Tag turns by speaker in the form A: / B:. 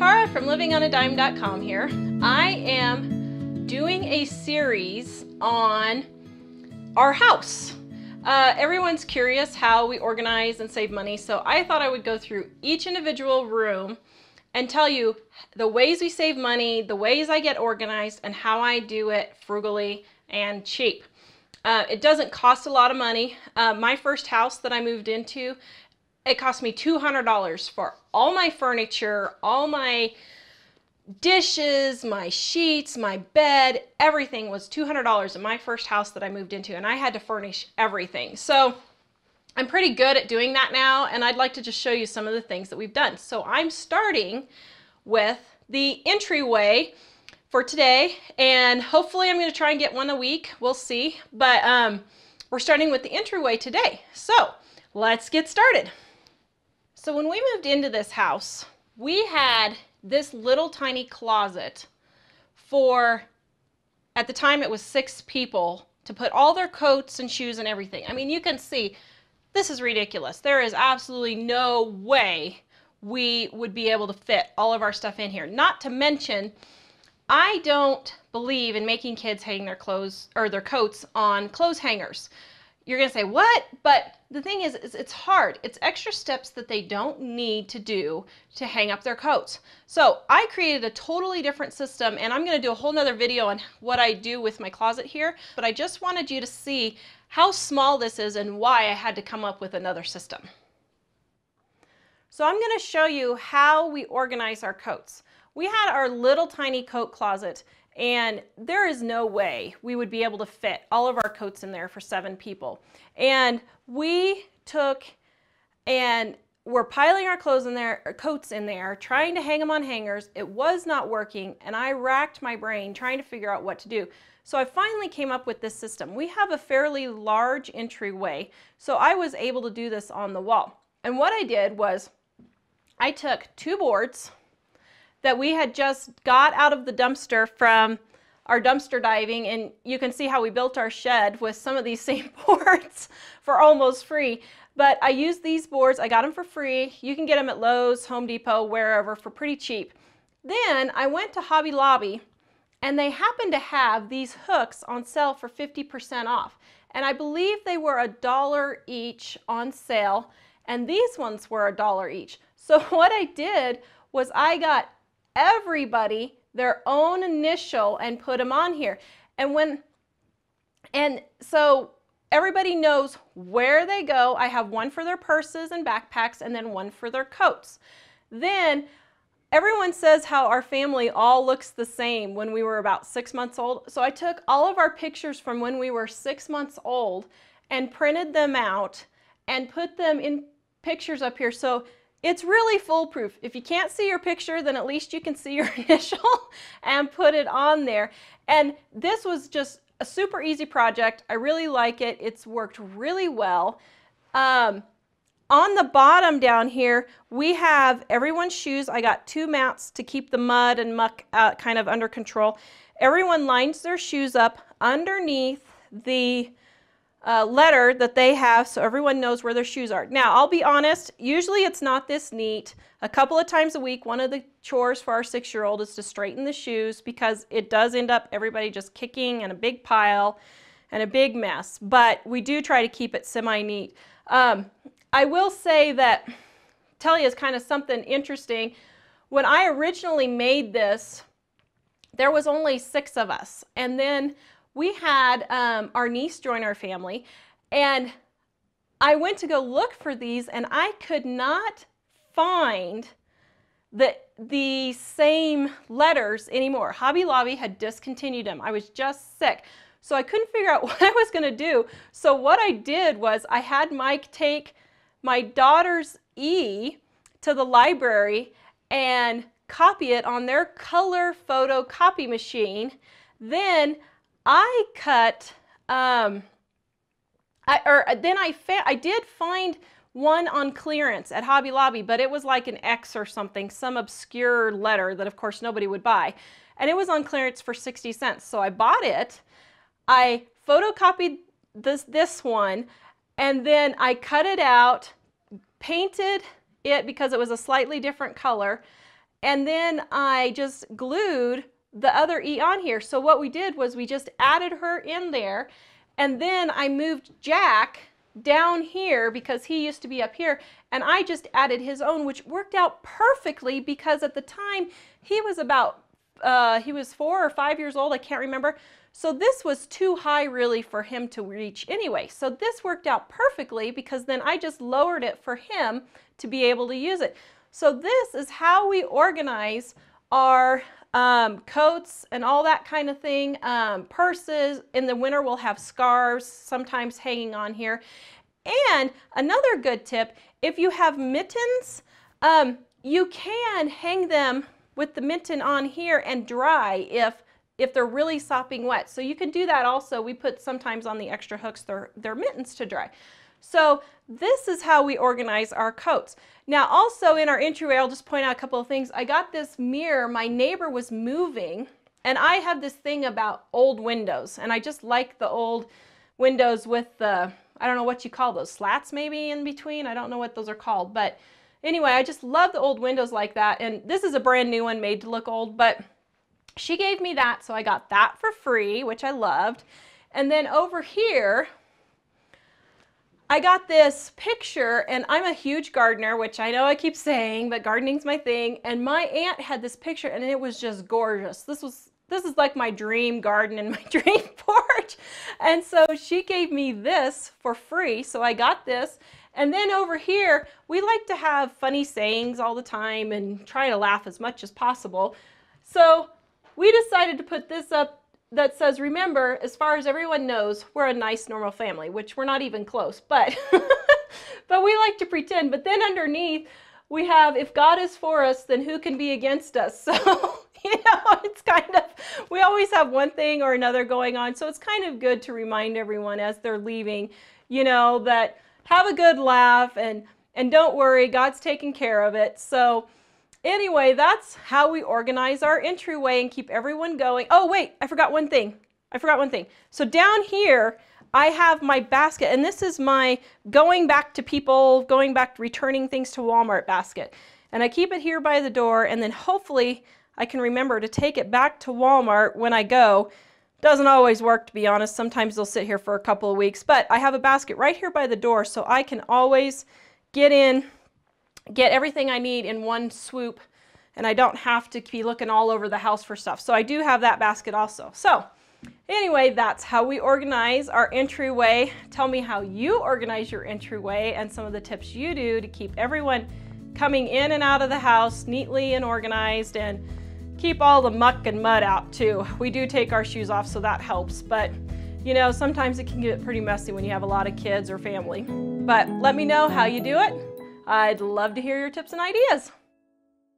A: Tara from livingonadime.com here. I am doing a series on our house. Everyone's curious how we organize and save money, so I thought I would go through each individual room and tell you the ways we save money, the ways I get organized, and how I do it frugally and cheap. It doesn't cost a lot of money. My first house that I moved into, it cost me $200 for all my furniture, all my dishes, my sheets, my bed, everything was $200 in my first house that I moved into, and I had to furnish everything. So I'm pretty good at doing that now, and I'd like to just show you some of the things that we've done. So I'm starting with the entryway for today, and hopefully I'm going to try and get one a week. We'll see, but we're starting with the entryway today. So let's get started. So when we moved into this house, we had this little tiny closet for, at the time it was 6 people, to put all their coats and shoes and everything. I mean, you can see this is ridiculous. There is absolutely no way we would be able to fit all of our stuff in here. Not to mention, I don't believe in making kids hang their clothes or their coats on clothes hangers. You're gonna say, what? But the thing is it's hard. It's extra steps that they don't need to do to hang up their coats. So I created a totally different system, and I'm gonna do a whole nother video on what I do with my closet here, but I just wanted you to see how small this is and why I had to come up with another system. So I'm gonna show you how we organize our coats. We had our little tiny coat closet, and there is no way we would be able to fit all of our coats in there for 7 people. And we took and we're piling our clothes in there, or coats in there, trying to hang them on hangers. It was not working, and I racked my brain trying to figure out what to do. So I finally came up with this system. We have a fairly large entryway, so I was able to do this on the wall. And what I did was I took 2 boards that we had just got out of the dumpster from our dumpster diving, and you can see how we built our shed with some of these same boards for almost free. But I used these boards. I got them for free. You can get them at Lowe's, Home Depot, wherever, for pretty cheap. Then I went to Hobby Lobby, and they happened to have these hooks on sale for 50% off. And I believe they were $1 each on sale, and these ones were $1 each. So what I did was I got everybody their own initial and put them on here. And so everybody knows where they go. I have one for their purses and backpacks, and then one for their coats. Then everyone says how our family all looks the same when we were about 6 months old. So I took all of our pictures from when we were 6 months old and printed them out and put them in pictures up here. So it's really foolproof. If you can't see your picture, then at least you can see your initial and put it on there. And this was just a super easy project. I really like it. It's worked really well. On the bottom down here, we have everyone's shoes. I got 2 mats to keep the mud and muck kind of under control. Everyone lines their shoes up underneath the letter that they have, so everyone knows where their shoes are. Now, I'll be honest, usually it's not this neat. A couple of times a week, one of the chores for our 6-year-old is to straighten the shoes, because it does end up everybody just kicking in a big pile and a big mess. But we do try to keep it semi-neat. I will say that, tell you is kind of something interesting. When I originally made this, there was only 6 of us, and then we had our niece join our family, and I went to go look for these, and I could not find the same letters anymore. Hobby Lobby had discontinued them. I was just sick, so I couldn't figure out what I was going to do. So what I did was I had Mike take my daughter's E to the library and copy it on their color photo copy machine. Then I cut, I did find one on clearance at Hobby Lobby, but it was like an X or something, some obscure letter that of course nobody would buy. And it was on clearance for 60 cents. So I bought it, I photocopied this one, and then I cut it out, painted it because it was a slightly different color, and then I just glued the other E on here. So what we did was we just added her in there, and then I moved Jack down here because he used to be up here, and I just added his own, which worked out perfectly because at the time he was about he was 4 or 5 years old, I can't remember. So this was too high really for him to reach anyway. So this worked out perfectly because then I just lowered it for him to be able to use it. So this is how we organize our coats and all that kind of thing. Purses. In the winter we'll have scarves sometimes hanging on here. And another good tip, if you have mittens, you can hang them with the mitten on here and dry if they're really sopping wet. So you can do that also. We put sometimes on the extra hooks their mittens to dry. So this is how we organize our coats. Now also in our entryway, I'll just point out a couple of things. I got this mirror. My neighbor was moving, and I have this thing about old windows, and I just like the old windows with the, I don't know what you call those, slats maybe in between. I don't know what those are called, but anyway, I just love the old windows like that. And this is a brand new one made to look old, but she gave me that, so I got that for free, which I loved. And then over here, I got this picture, and I'm a huge gardener, which I know I keep saying, but gardening's my thing. And my aunt had this picture, and it was just gorgeous. This is like my dream garden and my dream porch. And so she gave me this for free, so I got this. And then over here, we like to have funny sayings all the time and try to laugh as much as possible. So we decided to put this up that says, remember, as far as everyone knows, we're a nice, normal family, which we're not even close, but, but we like to pretend. But then underneath, we have, if God is for us, then who can be against us? So, you know, it's kind of, we always have one thing or another going on. So it's kind of good to remind everyone as they're leaving, you know, that have a good laugh and don't worry, God's taking care of it. So anyway, that's how we organize our entryway and keep everyone going. Oh wait, I forgot one thing. So down here, I have my basket, and this is my going back returning things to Walmart basket. And I keep it here by the door, and then hopefully I can remember to take it back to Walmart when I go. Doesn't always work, to be honest. Sometimes they'll sit here for a couple of weeks, but I have a basket right here by the door, so I can always get everything I need in one swoop, and I don't have to be looking all over the house for stuff. So I do have that basket also. So anyway, that's how we organize our entryway. Tell me how you organize your entryway and some of the tips you do to keep everyone coming in and out of the house neatly and organized, and keep all the muck and mud out too. We do take our shoes off, so that helps. But you know, sometimes it can get pretty messy when you have a lot of kids or family. But let me know how you do it. I'd love to hear your tips and ideas.